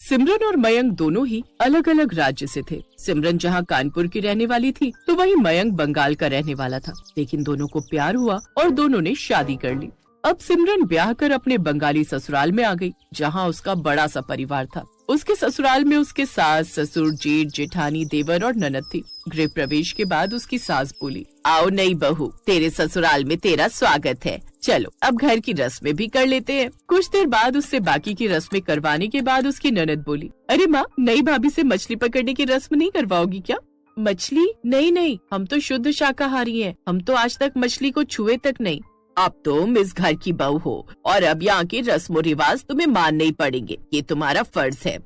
सिमरन और मयंक दोनों ही अलग अलग राज्य से थे। सिमरन जहाँ कानपुर की रहने वाली थी तो वहीं मयंक बंगाल का रहने वाला था। लेकिन दोनों को प्यार हुआ और दोनों ने शादी कर ली। अब सिमरन ब्याह कर अपने बंगाली ससुराल में आ गई, जहाँ उसका बड़ा सा परिवार था। उसके ससुराल में उसके सास, ससुर, जेठ, जेठानी, देवर और ननद थी। गृह प्रवेश के बाद उसकी सास बोली, आओ नई बहू, तेरे ससुराल में तेरा स्वागत है। चलो अब घर की रस्में भी कर लेते हैं। कुछ देर बाद उससे बाकी की रस्में करवाने के बाद उसकी ननद बोली, अरे माँ, नई भाभी से मछली पकड़ने की रस्म नहीं करवाओगी क्या? मछली? नहीं, हम तो शुद्ध शाकाहारी हैं। हम तो आज तक मछली को छुए तक नहीं। अब तुम इस घर की बहू हो और अब यहाँ के रस्मों रिवाज तुम्हें मानने ही पड़ेंगे। ये तुम्हारा फर्ज है।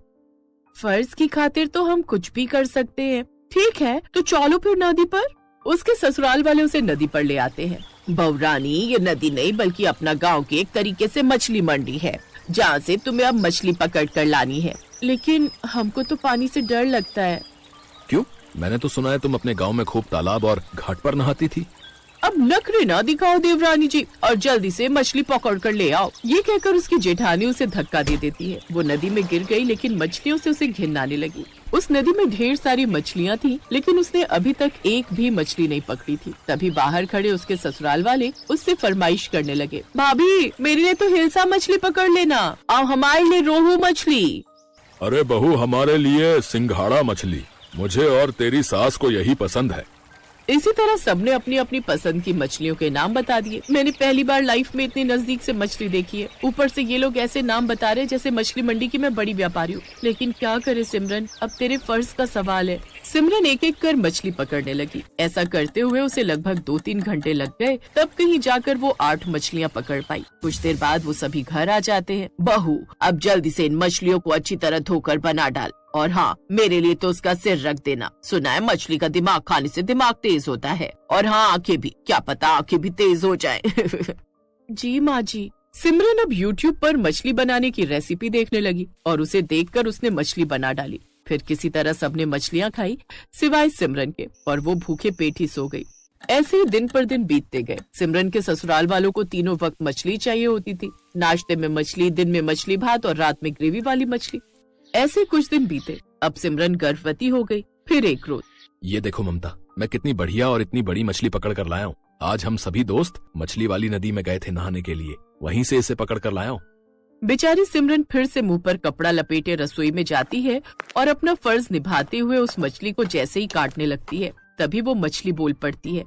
फर्ज की खातिर तो हम कुछ भी कर सकते हैं। ठीक है, तो चलो फिर नदी पर। उसके ससुराल वाले उसे नदी पर ले आते हैं। बहुरानी, ये नदी नहीं बल्कि अपना गांव की एक तरीके से मछली मंडी है, जहाँ से तुम्हें अब मछली पकड़ कर लानी है। लेकिन हमको तो पानी से डर लगता है। क्यों? मैंने तो सुना है तुम अपने गांव में खूब तालाब और घाट पर नहाती थी। अब नखरे ना दिखाओ देवरानी जी, और जल्दी से मछली पकड़ कर ले आओ। ये कहकर उसकी जेठानी उसे धक्का दे देती है। वो नदी में गिर गई, लेकिन मछलियों से उसे घिन आने लगी। उस नदी में ढेर सारी मछलियाँ थी, लेकिन उसने अभी तक एक भी मछली नहीं पकड़ी थी। तभी बाहर खड़े उसके ससुराल वाले उससे फरमाइश करने लगे, भाभी, मेरे लिए तो हिलसा मछली पकड़ लेना, और हमारे लिए रोहू मछली। अरे बहू, हमारे लिए सिंघाड़ा मछली। मुझे और तेरी सास को यही पसंद है। इसी तरह सबने अपनी अपनी पसंद की मछलियों के नाम बता दिए। मैंने पहली बार लाइफ में इतनी नजदीक से मछली देखी है। ऊपर से ये लोग ऐसे नाम बता रहे जैसे मछली मंडी की मैं बड़ी व्यापारी हूँ। लेकिन क्या करे सिमरन, अब तेरे फर्ज का सवाल है। सिमरन एक एक कर मछली पकड़ने लगी। ऐसा करते हुए उसे लगभग 2-3 घंटे लग गए। तब कहीं जाकर वो 8 मछलियाँ पकड़ पाई। कुछ देर बाद वो सभी घर आ जाते हैं। बहू, अब जल्दी से इन मछलियों को अच्छी तरह धोकर बना डाल, और हाँ, मेरे लिए तो उसका सिर रख देना। सुना है मछली का दिमाग खाने से दिमाग तेज होता है, और हाँ, आंखें भी, क्या पता आंखें भी तेज हो जाए। जी माँ जी। सिमरन अब YouTube पर मछली बनाने की रेसिपी देखने लगी और उसे देखकर उसने मछली बना डाली। फिर किसी तरह सबने मछलियाँ खाई सिवाय सिमरन के, और वो भूखे पेट ही सो गई। ऐसे ही दिन पर दिन बीतते गए। सिमरन के ससुराल वालों को तीनों वक्त मछली चाहिए होती थी। नाश्ते में मछली, दिन में मछली भात और रात में ग्रेवी वाली मछली। ऐसे कुछ दिन बीते। अब सिमरन गर्भवती हो गई। फिर एक रोज, ये देखो ममता, मैं कितनी बढ़िया और इतनी बड़ी मछली पकड़ कर लाया हूँ। आज हम सभी दोस्त मछली वाली नदी में गए थे नहाने के लिए, वहीं से इसे पकड़ कर लाया हूँ। बेचारी सिमरन फिर से मुंह पर कपड़ा लपेटे रसोई में जाती है और अपना फर्ज निभाते हुए उस मछली को जैसे ही काटने लगती है, तभी वो मछली बोल पड़ती है,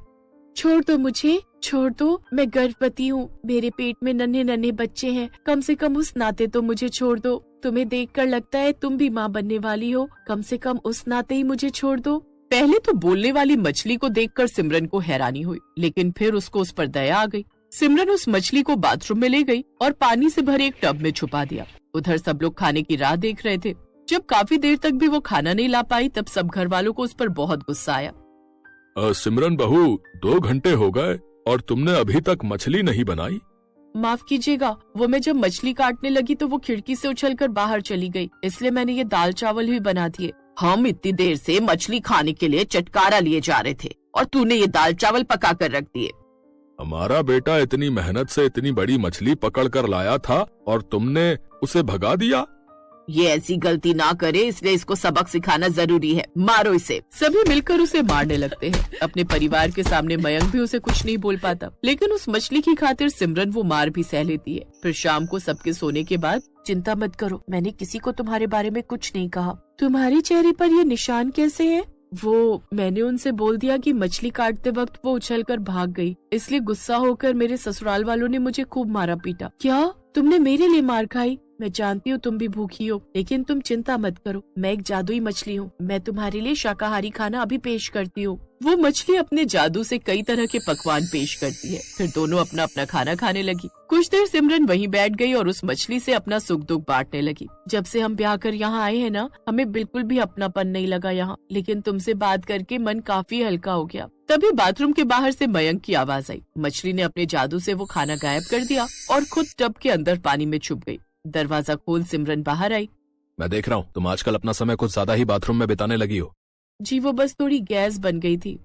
छोड़ दो मुझे, छोड़ दो, मैं गर्भवती हूँ, मेरे पेट में नन्हे नन्हे बच्चे हैं, कम से कम उस नाते तो मुझे छोड़ दो। तुम्हें देखकर लगता है तुम भी माँ बनने वाली हो, कम से कम उस नाते ही मुझे छोड़ दो। पहले तो बोलने वाली मछली को देखकर सिमरन को हैरानी हुई, लेकिन फिर उसको उस पर दया आ गई। सिमरन उस मछली को बाथरूम में ले गई और पानी से भरे एक टब में छुपा दिया। उधर सब लोग खाने की राह देख रहे थे। जब काफी देर तक भी वो खाना नहीं ला पाई, तब सब घर वालों को उस पर बहुत गुस्सा आया। सिमरन बहू, 2 घंटे हो गए और तुमने अभी तक मछली नहीं बनाई? माफ कीजिएगा, वो मैं जब मछली काटने लगी तो वो खिड़की से उछलकर बाहर चली गई, इसलिए मैंने ये दाल चावल भी बना दिए। हम इतनी देर से मछली खाने के लिए चटकारा लिए जा रहे थे और तूने ये दाल चावल पका कर रख दिए। हमारा बेटा इतनी मेहनत से इतनी बड़ी मछली पकड़ कर लाया था और तुमने उसे भगा दिया। ये ऐसी गलती ना करे, इसलिए इसको सबक सिखाना जरूरी है, मारो इसे। सभी मिलकर उसे मारने लगते हैं। अपने परिवार के सामने मयंक भी उसे कुछ नहीं बोल पाता, लेकिन उस मछली की खातिर सिमरन वो मार भी सह लेती है। फिर शाम को सबके सोने के बाद, चिंता मत करो, मैंने किसी को तुम्हारे बारे में कुछ नहीं कहा। तुम्हारे चेहरे पर ये निशान कैसे है? वो मैंने उनसे बोल दिया कि मछली काटते वक्त वो उछलकर भाग गई, इसलिए गुस्सा होकर मेरे ससुराल वालों ने मुझे खूब मारा पीटा। क्या तुमने मेरे लिए मार खाई? मैं जानती हूँ तुम भी भूखी हो, लेकिन तुम चिंता मत करो, मैं एक जादुई मछली हूँ, मैं तुम्हारे लिए शाकाहारी खाना अभी पेश करती हूँ। वो मछली अपने जादू से कई तरह के पकवान पेश करती है। फिर दोनों अपना अपना खाना खाने लगी। कुछ देर सिमरन वहीं बैठ गई और उस मछली से अपना सुख दुख बांटने लगी। जब से हम ब्याह कर यहाँ आए हैं ना, हमें बिल्कुल भी अपनापन नहीं लगा यहाँ, लेकिन तुमसे बात करके मन काफी हल्का हो गया। तभी बाथरूम के बाहर से मयंक की आवाज आई। मछली ने अपने जादू से वो खाना गायब कर दिया और खुद टब के अंदर पानी में छुप गई। दरवाजा खोल सिमरन बाहर आई। मैं देख रहा हूँ तुम आजकल अपना समय कुछ ज्यादा ही बाथरूम में बिताने लगी हो। जी, वो बस थोड़ी गैस बन गई थी।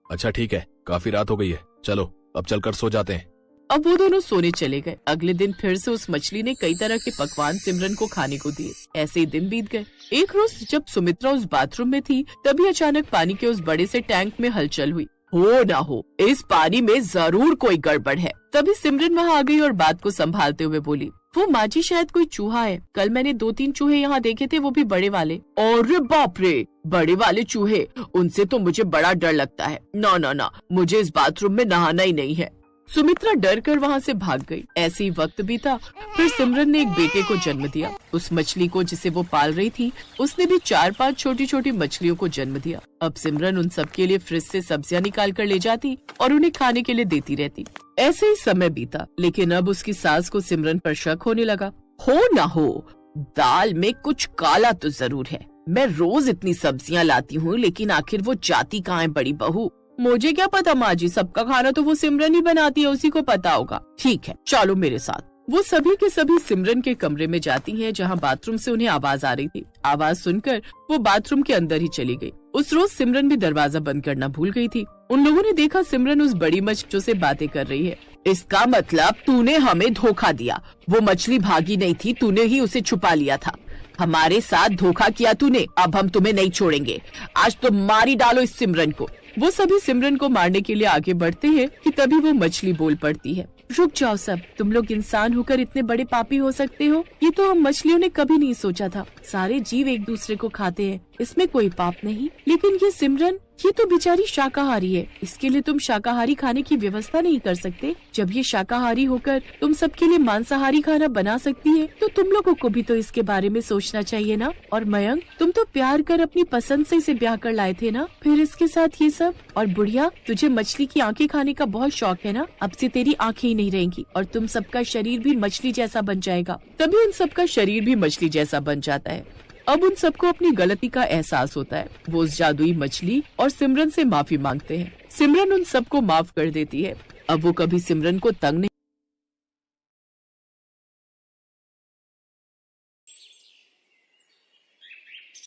अच्छा ठीक है, काफी रात हो गई है, चलो अब चलकर सो जाते हैं। अब वो दोनों सोने चले गए। अगले दिन फिर से उस मछली ने कई तरह के पकवान सिमरन को खाने को दिए। ऐसे ही दिन बीत गए। एक रोज जब सुमित्रा उस बाथरूम में थी, तभी अचानक पानी के उस बड़े से टैंक में हलचल हुई। हो ना हो, इस पानी में जरूर कोई गड़बड़ है। तभी सिमरन वहाँ आ गई और बात को संभालते हुए बोली, वो माँ जी शायद कोई चूहा है। कल मैंने 2-3 चूहे यहाँ देखे थे, वो भी बड़े वाले। अरे बाप रे, बड़े वाले चूहे, उनसे तो मुझे बड़ा डर लगता है। ना ना ना, मुझे इस बाथरूम में नहाना ही नहीं है। सुमित्रा डर कर वहाँ से भाग गई। ऐसे ही वक्त बीता। फिर सिमरन ने एक बेटे को जन्म दिया। उस मछली को जिसे वो पाल रही थी, उसने भी 4-5 छोटी छोटी मछलियों को जन्म दिया। अब सिमरन उन सब के लिए फ्रिज से सब्जियां निकाल कर ले जाती और उन्हें खाने के लिए देती रहती। ऐसे ही समय बीता, लेकिन अब उसकी सास को सिमरन पर शक होने लगा। हो ना हो, दाल में कुछ काला तो जरूर है। मैं रोज इतनी सब्जियां लाती हूँ, लेकिन आखिर वो जाती कहाँ है बड़ी बहू? मुझे क्या पता माँ जी, सबका खाना तो वो सिमरन ही बनाती है, उसी को पता होगा। ठीक है, चलो मेरे साथ। वो सभी के सभी सिमरन के कमरे में जाती हैं, जहाँ बाथरूम से उन्हें आवाज आ रही थी। आवाज सुनकर वो बाथरूम के अंदर ही चली गई। उस रोज सिमरन भी दरवाजा बंद करना भूल गई थी। उन लोगों ने देखा सिमरन उस बड़ी मछली से बातें कर रही है। इसका मतलब तूने हमें धोखा दिया। वो मछली भागी नहीं थी, तूने ही उसे छुपा लिया था। हमारे साथ धोखा किया तूने। अब हम तुम्हें नहीं छोड़ेंगे। आज तो मारी डालो इस सिमरन को। वो सभी सिमरन को मारने के लिए आगे बढ़ते हैं कि तभी वो मछली बोल पड़ती है। रुक जाओ सब, तुम लोग इंसान होकर इतने बड़े पापी हो सकते हो? ये तो हम मछलियों ने कभी नहीं सोचा था। सारे जीव एक दूसरे को खाते हैं, इसमें कोई पाप नहीं। लेकिन ये सिमरन, ये तो बेचारी शाकाहारी है। इसके लिए तुम शाकाहारी खाने की व्यवस्था नहीं कर सकते? जब ये शाकाहारी होकर तुम सबके लिए मांसाहारी खाना बना सकती है, तो तुम लोगों को भी तो इसके बारे में सोचना चाहिए ना। और मयंक, तुम तो प्यार कर अपनी पसंद से इसे ब्याह कर लाए थे ना, फिर इसके साथ ये सब। और बुढ़िया, तुझे मछली की आंखें खाने का बहुत शौक है ना। अब से तेरी आंखें ही नहीं रहेंगी और तुम सबका शरीर भी मछली जैसा बन जाएगा। तभी उन सबका शरीर भी मछली जैसा बन जाता है। अब उन सबको अपनी गलती का एहसास होता है। वो उस जादुई मछली और सिमरन से माफी मांगते हैं। सिमरन उन सबको माफ कर देती है। अब वो कभी सिमरन को तंग नहीं।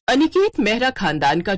अनिकेत मेहरा खानदान का